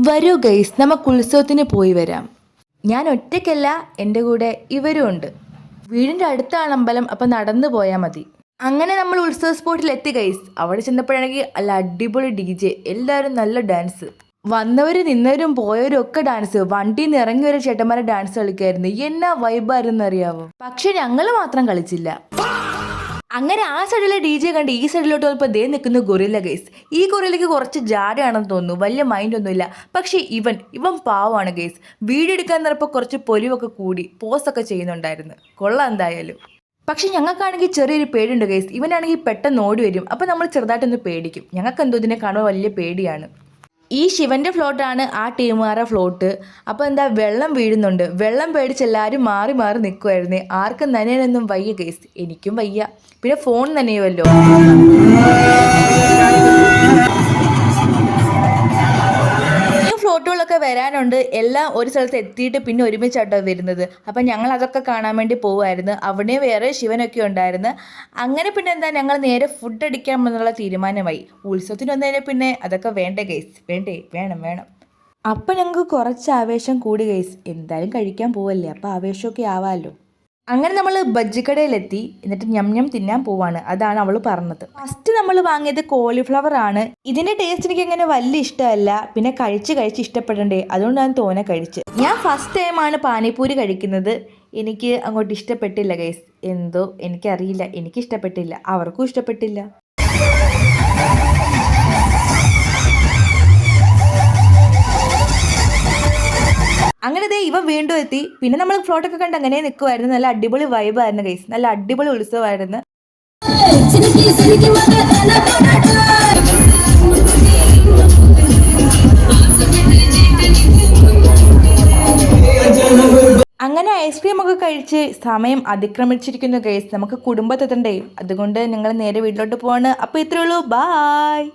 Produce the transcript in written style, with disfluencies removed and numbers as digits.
വരൂ ഗൈസ്, നമുക്ക് ഉത്സവത്തിന് പോയി വരാം. ഞാൻ ഒറ്റയ്ക്കല്ല, എൻ്റെ കൂടെ ഇവരും ഉണ്ട്. വീടിൻ്റെ അടുത്താണ് അമ്പലം, അപ്പം നടന്നു പോയാൽ മതി. അങ്ങനെ നമ്മൾ ഉത്സവ സ്പോട്ടിൽ എത്തി ഗൈസ്. അവിടെ ചെന്നപ്പോഴാണെങ്കിൽ നല്ല അടിപൊളി DJ, എല്ലാവരും നല്ല ഡാൻസ്. വന്നവരും നിന്നവരും പോയവരും ഒക്കെ ഡാൻസ്. വണ്ടിയിൽ നിന്ന് ഇറങ്ങി ഒരു ചേട്ടന്മാരെ ഡാൻസ് കളിക്കായിരുന്നു. എന്നാ വൈബായിരുന്നു അറിയാവോ. പക്ഷെ ഞങ്ങൾ മാത്രം കളിച്ചില്ല. അങ്ങനെ ആ സൈഡിലെ DJ കണ്ട് ഈ സൈഡിലോട്ട് വന്നപ്പോൾ ദേ നിൽക്കുന്ന ഗൊറില്ല ഗൈസ്. ഈ ഗൊറില്ലയ്ക്ക് കുറച്ച് ജാടയാണെന്ന് തോന്നുന്നു, വലിയ മൈൻഡൊന്നുമില്ല. പക്ഷേ ഇവൻ പാവമാണ് ഗൈസ്. വീഡിയോ എടുക്കാൻ നിറപ്പോൾ കുറച്ച് പൊലിവൊക്കെ കൂടി പോസ്റ്റൊക്കെ ചെയ്യുന്നുണ്ടായിരുന്നു. കൊള്ളാം എന്തായാലും. പക്ഷെ ഞങ്ങൾക്കാണെങ്കിൽ ചെറിയൊരു പേടിയുണ്ട് ഗൈസ്. ഇവനാണെങ്കിൽ പെട്ടെന്ന് ഓടി വരും. അപ്പോൾ നമ്മൾ ചെറുതായിട്ടൊന്ന് പേടിക്കും. ഞങ്ങൾക്ക് എന്തോ ഇതിനെ കാണുമ്പോൾ വലിയ പേടിയാണ്. ഈ ശിവൻ്റെ ഫ്ലോട്ടാണ് ആ ടീമുകാരുടെ ഫ്ലോട്ട്. അപ്പോൾ എന്താ വെള്ളം വീഴുന്നുണ്ട്. വെള്ളം പേടിച്ച് എല്ലാവരും മാറി മാറി നിൽക്കുമായിരുന്നു. ആർക്കും നനയാനൊന്നും വയ്യ ഗൈസ്. എനിക്കും വയ്യ. പിന്നെ ഫോൺ നനയുമല്ലോ. ഫ്ലോട്ടുകളൊക്കെ വരാനുണ്ട്. എല്ലാം ഒരു സ്ഥലത്ത് എത്തിയിട്ട് പിന്നെ ഒരുമിച്ചാട്ടോ വരുന്നത്. അപ്പം ഞങ്ങൾ അതൊക്കെ കാണാൻ വേണ്ടി പോവുമായിരുന്നു. അവിടെ വേറെ ശിവനൊക്കെ ഉണ്ടായിരുന്നു. അങ്ങനെ പിന്നെ എന്താ ഞങ്ങൾ നേരെ ഫുഡ് അടിക്കാൻ എന്നുള്ള തീരുമാനമായി. ഉത്സവത്തിന് വന്നതിന് പിന്നെ അതൊക്കെ വേണ്ടേ ഗൈസ്? വേണം. അപ്പം ഞങ്ങൾക്ക് കുറച്ച് ആവേശം കൂടി ഗൈസ്. എന്തായാലും കഴിക്കാൻ പോവല്ലേ, അപ്പം ആവേശമൊക്കെ ആവാമല്ലോ. അങ്ങനെ നമ്മൾ ബജ്ജിക്കടയിലെത്തി. എന്നിട്ട് ഞം തിന്നാൻ പോവാണ്. അതാണ് അവൾ പറഞ്ഞത്. ഫസ്റ്റ് നമ്മൾ വാങ്ങിയത് കോളിഫ്ലവർ ആണ്. ഇതിന്റെ ടേസ്റ്റ് എനിക്ക് അങ്ങനെ വലിയ ഇഷ്ടമല്ല. പിന്നെ കഴിച്ച് ഇഷ്ടപ്പെടണ്ടേ, അതുകൊണ്ടാണ് തോനെ കഴിച്ച്. ഞാൻ ഫസ്റ്റ് ടൈമാണ് പാനിപൂരി കഴിക്കുന്നത്. എനിക്ക് അങ്ങോട്ട് ഇഷ്ടപ്പെട്ടില്ല ഗൈസ്. എന്തോ എനിക്കറിയില്ല, എനിക്ക് ഇഷ്ടപ്പെട്ടില്ല, അവർക്കും ഇഷ്ടപ്പെട്ടില്ല. അങ്ങനെ ദേ ഇവ വീണ്ടും എത്തി. പിന്നെ നമ്മൾ ഫ്ലോട്ടൊക്കെ കണ്ട് അങ്ങനെ നിൽക്കുമായിരുന്നു. നല്ല അടിപൊളി വൈബായിരുന്നു ഗൈസ്. നല്ല അടിപൊളി ഉത്സവമായിരുന്നു. അങ്ങനെ ഐസ്ക്രീം ഒക്കെ കഴിച്ച് സമയം അതിക്രമിച്ചിരിക്കുന്നു ഗൈസ്. നമുക്ക് കുടുംബത്തെത്തണ്ടേ, അതുകൊണ്ട് നിങ്ങൾ നേരെ വീട്ടിലോട്ട് പോവാണ്. അപ്പോൾ ഇത്രയേ ഉള്ളൂ. ബായ്.